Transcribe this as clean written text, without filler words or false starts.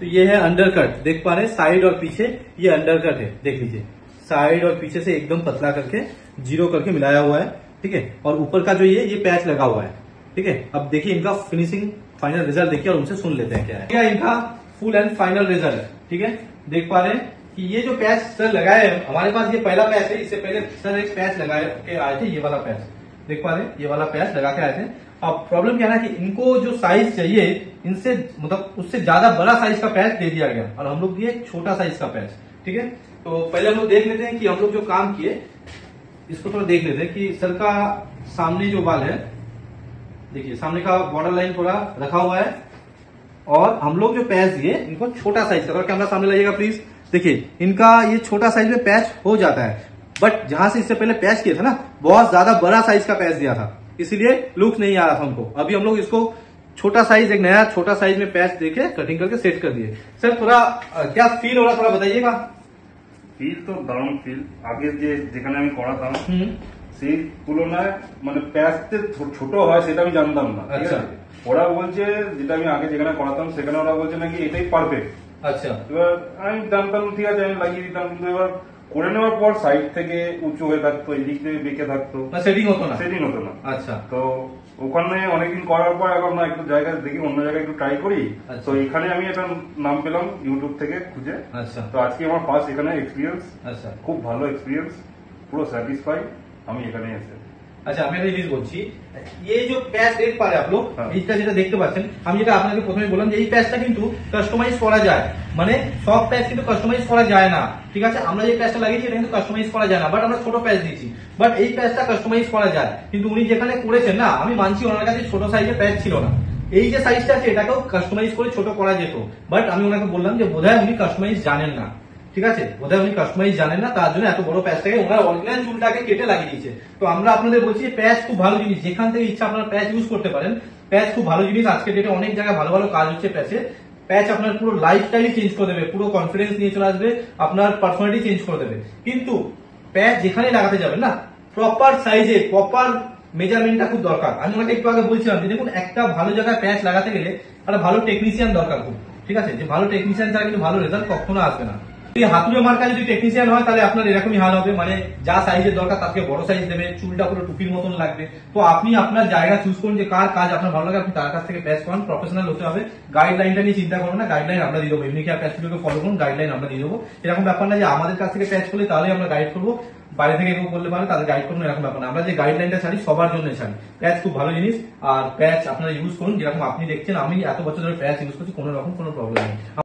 तो ये है अंडरकट, देख पा रहे हैं साइड और पीछे ये अंडरकट है, देख लीजिए साइड और पीछे से एकदम पतला करके जीरो करके मिलाया हुआ है, ठीक है। और ऊपर का जो ये पैच लगा हुआ है, ठीक है। अब देखिए इनका फिनिशिंग फाइनल रिजल्ट देखिए और उनसे सुन लेते हैं क्या है क्या इनका फुल एंड फाइनल रिजल्ट, ठीक है। देख पा रहे हैं कि ये जो पैच सर लगाए हैं हमारे पास, ये पहला पैच है, इससे पहले सर एक पैच लगाए के आए थे, ये वाला पैच देख पा रहे हैं, ये वाला पैच लगा के आए थे। अब प्रॉब्लम क्या है ना कि इनको जो साइज चाहिए इनसे मतलब उससे ज्यादा बड़ा साइज का पैच दे दिया गया और हम लोग दिए छोटा साइज का पैच, ठीक है। तो पहले हम लोग देख लेते हैं कि हम लोग जो काम किए इसको थोड़ा देख लेते हैं कि सर का सामने जो बाल है, देखिए सामने का बॉर्डर लाइन थोड़ा रखा हुआ है और हम लोग जो पैच दिए इनको छोटा साइज का, कैमरा सामने लाइएगा प्लीज, देखिए इनका ये छोटा साइज में पैच हो जाता है, बट जहां से इससे पहले पैच किया था ना बहुत ज्यादा बड़ा साइज का पैच दिया था, इसीलिए लुक नहीं आ रहा था हमको। अभी हम लोग इसको छोटा साइज, एक नया छोटा साइज में पैच देके कटिंग करके सेट कर दिए। सर थोड़ा क्या फील हो रहा थोड़ा बताइएगा। ফিল তো দারুণ ফিল, আগে যেখানে আমি করাতাম সেই তুলনায় মানে প্যাচতে ছোট হয় সেটা আমি জানতাম না। আচ্ছা, ওরা বলছে যেটা আমি আগে যেখানে করাতাম সেখানে ওরা বলছে নাকি এটাই পারফেক্ট। আচ্ছা, এবার আমি জানতাম ঠিক আছে আমি লাগিয়ে দিতাম, কিন্তু এবার করে নেওয়ার পর সাইড থেকে উঁচু হয়ে থাকতো, এদিক থেকে বেঁকে থাকতো, সেটিং হতো না, সেটিং হতো না। আচ্ছা, তো ওখানে অনেকদিন করার পর এখন না একটু জায়গা দেখি অন্য জায়গায় একটু ট্রাই করি। তো এখানে আমি একটা নাম পেলাম ইউটিউব থেকে খুঁজে। আচ্ছা, তো আজকে আমার ফার্স্ট এখানে এক্সপিরিয়েন্স, আচ্ছা খুব ভালো এক্সপিরিয়েন্স, পুরো স্যাটিসফাই আমি এখানে এসে। আচ্ছা আমি একটা জিনিস বলছি, এই যে প্যাচ দেখ পারে आप लोग, এইটা যেটা দেখতে পাচ্ছেন, আমি যেটা আপনাকে প্রথমে বললাম যে এই প্যাচটা কিন্তু কাস্টমাইজ করা যায়, মানে সব প্যাচ কিন্তু কাস্টমাইজ করা যায় না, ঠিক আছে। আমরা যে প্যাচটা লাগিয়েছি এটা কিন্তু কাস্টমাইজ করা যায় না, বাট আমরা ছোট প্যাচ দিয়েছি, বাট এই প্যাচটা কাস্টমাইজ করা যায়। কিন্তু উনি যেখানে করেছেন না, আমি মানছি ওনার কাছে ছোট সাইজের প্যাচ ছিল না, এই যে সাইজটা আছে এটাকেও কাস্টমাইজ করে ছোট করা যেত, বাট আমি ওনাকে বললাম যে বোধহয় উনি কাস্টমাইজ জানেন না, ঠিক আছে, বোধহয় উনি কাস্টমাইজ জানেন না, তার জন্য এত বড় প্যাচটাকে ওনার অরিজিনাল চুলটাকে কেটে লাগিয়ে দিয়েছে। তো আমরা আপনাদের বলছি প্যাচ খুব ভালো জিনিস, যেখান থেকে ইচ্ছা আপনারা প্যাচ ইউজ করতে পারেন, প্যাচ খুব ভালো জিনিস। আজকে ডেটে অনেক জায়গায় ভালো ভালো কাজ হচ্ছে প্যাচে, প্যাচ আপনার পুরো লাইফস্টাইলই চেঞ্জ করে দেবে, পুরো কনফিডেন্স নিয়ে চলে আসবে, আপনার পার্সোনালিটি চেঞ্জ করে দেবে। কিন্তু প্যাচ যেখানে লাগাতে যাবেন না প্রপার সাইজে প্রপার মেজারমেন্টটা খুব দরকার। আমি ওনাকে একটু আগে বলছিলাম যে দেখুন একটা ভালো জায়গায় প্যাচ লাগাতে গেলে একটা ভালো টেকনিশিয়ান দরকার খুব, ঠিক আছে, যে ভালো টেকনিশিয়ান ছাড়া কিন্তু ভালো রেজাল্ট কখনো আসবে না। হাতুড়ে মার্কা যদি টেকনিশিয়ান হয় তাহলে আপনার এরকমই হাল হবে, মানে যা সাইজের দরকার তার থেকে বড় সাইজ দেবে, চুলটা পুরো টুপির মতন লাগবে। তো আপনি আপনার জায়গা চুজ করুন যে কার কাজ আপনার ভালো লাগে, আপনি তার কাছ থেকে প্যাচ করান, প্রফেশনাল হতে হবে। গাইডলাইনটা নিয়ে চিন্তা করুন না, গাইডলাইন আমরা দিয়ে দেবো, এমনি কি প্যাচ স্টুডিওকে ফলো করুন, গাইডলাইন আমরা দিয়ে দেবো। এরকম ব্যাপার না যে আমাদের কাছ থেকে প্যাচ করলে তাহলে আমরা গাইড করবো, বাইরে থেকে কেউ করলে পারে তাদের গাইড করুন, এরকম ব্যাপার না। আমরা যে গাইডলাইনটা ছাড়ি সবার জন্য ছাড়ি। প্যাচ খুব ভালো জিনিস, আর প্যাচ আপনারা ইউজ করুন যেরকম আপনি দেখছেন আমি এত বছর ধরে প্যাচ ইউজ করছি, কোনো রকম কোনো প্রবলেম নেই।